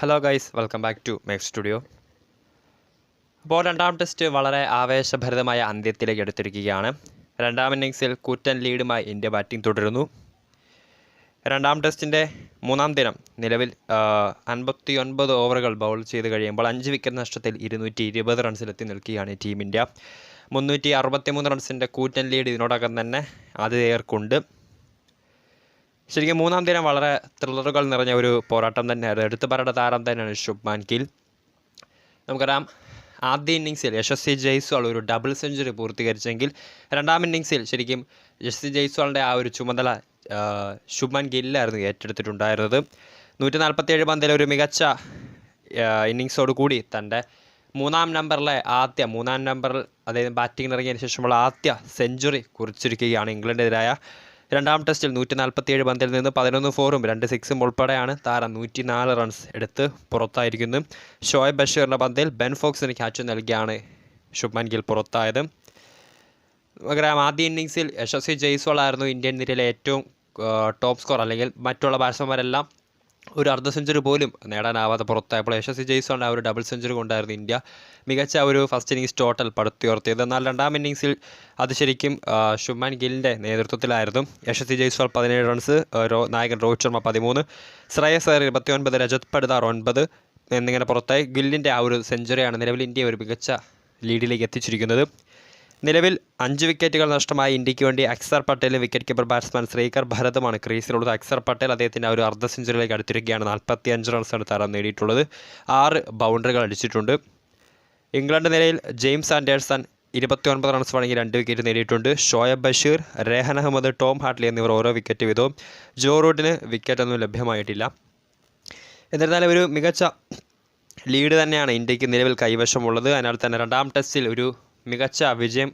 Hello guys, welcome back to make studio. അപ്പോൾ രണ്ടാം test വളരെ ആവേശഭരിതമായ അന്ത്യത്തിലേക്ക് എടുത്തിരിക്കുകയാണ്. രണ്ടാം ഇന്നിങ്സിൽ കൂറ്റൻ ലീഡുമായി ഇന്ത്യ ബാറ്റിംഗ് തുടരുന്നു. രണ്ടാം ടെസ്റ്റിൻ്റെ മൂന്നാം ദിനം നിലവിൽ 59 ഓവറുകൾ ബൗൾ ചെയ്ത് കഴിയുമ്പോൾ 5 വിക്കറ്റ് നഷ്ടത്തിൽ 220 റൺസിലെത്തി നിൽക്കുകയാണ് ടീം ഇന്ത്യ. 363 റൺസിൻ്റെ കൂറ്റൻ ലീഡ് ഇതിനോടകം തന്നെ ആതിഥേയർക്കുണ്ട്. ശരിക്കും മൂന്നാം ദിനം വളരെ ത്രില്ലറുകൾ നിറഞ്ഞ ഒരു പോരാട്ടം തന്നെയായിരുന്നു. എടുത്തു പറയേണ്ട താരം തന്നെയാണ് ശുഭ്മാൻ ഗിൽ. നമുക്കറിയാം, ആദ്യ ഇന്നിങ്സിൽ യശസ്വി ജയ്സ്വാൾ ഒരു ഡബിൾ സെഞ്ചുറി പൂർത്തീകരിച്ചെങ്കിൽ രണ്ടാം ഇന്നിങ്സിൽ ശരിക്കും യശസ്വി ജയ്സ്വാളിൻ്റെ ആ ഒരു ചുമതല ശുഭ്മാൻ ഗില്ലായിരുന്നു ഏറ്റെടുത്തിട്ടുണ്ടായിരുന്നത്. 147 പന്തിലെ ഒരു മികച്ച ഇന്നിങ്സോടുകൂടി തൻ്റെ മൂന്നാം നമ്പറിൽ അതായത് ബാറ്റിംഗ് ഇറങ്ങിയതിന് ശേഷമുള്ള ആദ്യ സെഞ്ചുറി കുറിച്ചിരിക്കുകയാണ്. ഇംഗ്ലണ്ടിനെതിരായ രണ്ടാം ടെസ്റ്റിൽ 147 പന്തിൽ നിന്ന് 11 ഫോറും 2 സിക്സും ഉൾപ്പെടെയാണ് താരം 104 റൺസ് എടുത്ത് പുറത്തായിരിക്കുന്നത്. ഷോയബ് ബഷീറിൻ്റെ പന്തിൽ ബെൻ ഫോക്സിന് ക്യാച്ച് നൽകിയാണ് ശുഭ്മാൻ ഗിൽ പുറത്തായത്. നമുക്കറിയാം, ആദ്യ ഇന്നിങ്സിൽ യശസ്വി ജയ്സ്വാൾ ആയിരുന്നു ഇന്ത്യൻ നിരയിലെ ഏറ്റവും ടോപ്പ് സ്കോർ. അല്ലെങ്കിൽ മറ്റുള്ള ബാറ്റ്സ്മാൻമാരെല്ലാം ഒരു അർദ്ധ സെഞ്ചുറി പോലും നേടാനാവാതെ പുറത്തായപ്പോൾ യശസ്വി ജയ്സ്വാളിൻ്റെ ആ ഒരു ഡബിൾ സെഞ്ചുറി കൊണ്ടായിരുന്നു ഇന്ത്യ മികച്ച ഒരു ഫസ്റ്റ് ഇന്നിങ്സ് ടോട്ടൽ പടുത്തുയർത്തിയത്. എന്നാൽ രണ്ടാം ഇന്നിങ്സിൽ അത് ശരിക്കും ശുഭ്മാൻ ഗില്ലിൻ്റെ നേതൃത്വത്തിലായിരുന്നു. യശസ്വി ജയ്സ്വാൾ 17 റൺസ്, നായകൻ രോഹിത് ശർമ്മ 13, ശ്രേയസ് അയ്യർ 29, രജത് പടിദാർ 9 എന്നിങ്ങനെ പുറത്തായി. ഗില്ലിൻ്റെ ആ ഒരു സെഞ്ചുറിയാണ് നിലവിൽ ഇന്ത്യയെ ഒരു മികച്ച ലീഡിലേക്ക് എത്തിച്ചിരിക്കുന്നത്. നിലവിൽ 5 വിക്കറ്റുകൾ നഷ്ടമായി ഇന്ത്യക്ക് വേണ്ടി അക്സർ പട്ടേലും വിക്കറ്റ് കീപ്പർ ബാറ്റ്സ്മാൻ ശ്രീകർ ഭരതുമാണ് ക്രീസിലുള്ളത്. അക്സർ പട്ടേൽ അദ്ദേഹത്തിൻ്റെ ഒരു അർദ്ധ സെഞ്ചുറിയിലേക്ക് അടുത്തിരിക്കുകയാണ്. 45 റൺസാണ് താരം നേടിയിട്ടുള്ളത്. 6 ബൗണ്ടറികൾ അടിച്ചിട്ടുണ്ട്. ഇംഗ്ലണ്ട് നിരയിൽ ജെയിംസ് ആൻഡേഴ്സൺ 29 റൺസ് വഴങ്ങി 2 വിക്കറ്റ് നേടിയിട്ടുണ്ട്. ഷോയബ് ബഷീർ, രേഹൻ അഹമ്മദ്, ടോം ഹാർട്ട്ലി എന്നിവർ ഓരോ വിക്കറ്റ് വീതവും. ജോ റൂട്ടിന് വിക്കറ്റൊന്നും ലഭ്യമായിട്ടില്ല. എന്നിരുന്നാലും ഒരു മികച്ച ലീഡ് തന്നെയാണ് ഇന്ത്യക്ക് നിലവിൽ കൈവശമുള്ളത്. അതിനാൽ തന്നെ രണ്ടാം ടെസ്റ്റിൽ ഒരു മികച്ച വിജയം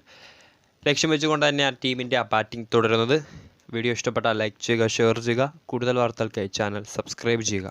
ലക്ഷ്യം വെച്ചുകൊണ്ട് തന്നെയാണ് ടീം ഇന്ത്യ ബാറ്റിംഗ് തുടരുന്നത്. വീഡിയോ ഇഷ്ടപ്പെട്ടാൽ ലൈക്ക് ചെയ്യുക, ഷെയർ ചെയ്യുക. കൂടുതൽ വാർത്തകൾക്കായി ചാനൽ സബ്സ്ക്രൈബ് ചെയ്യുക.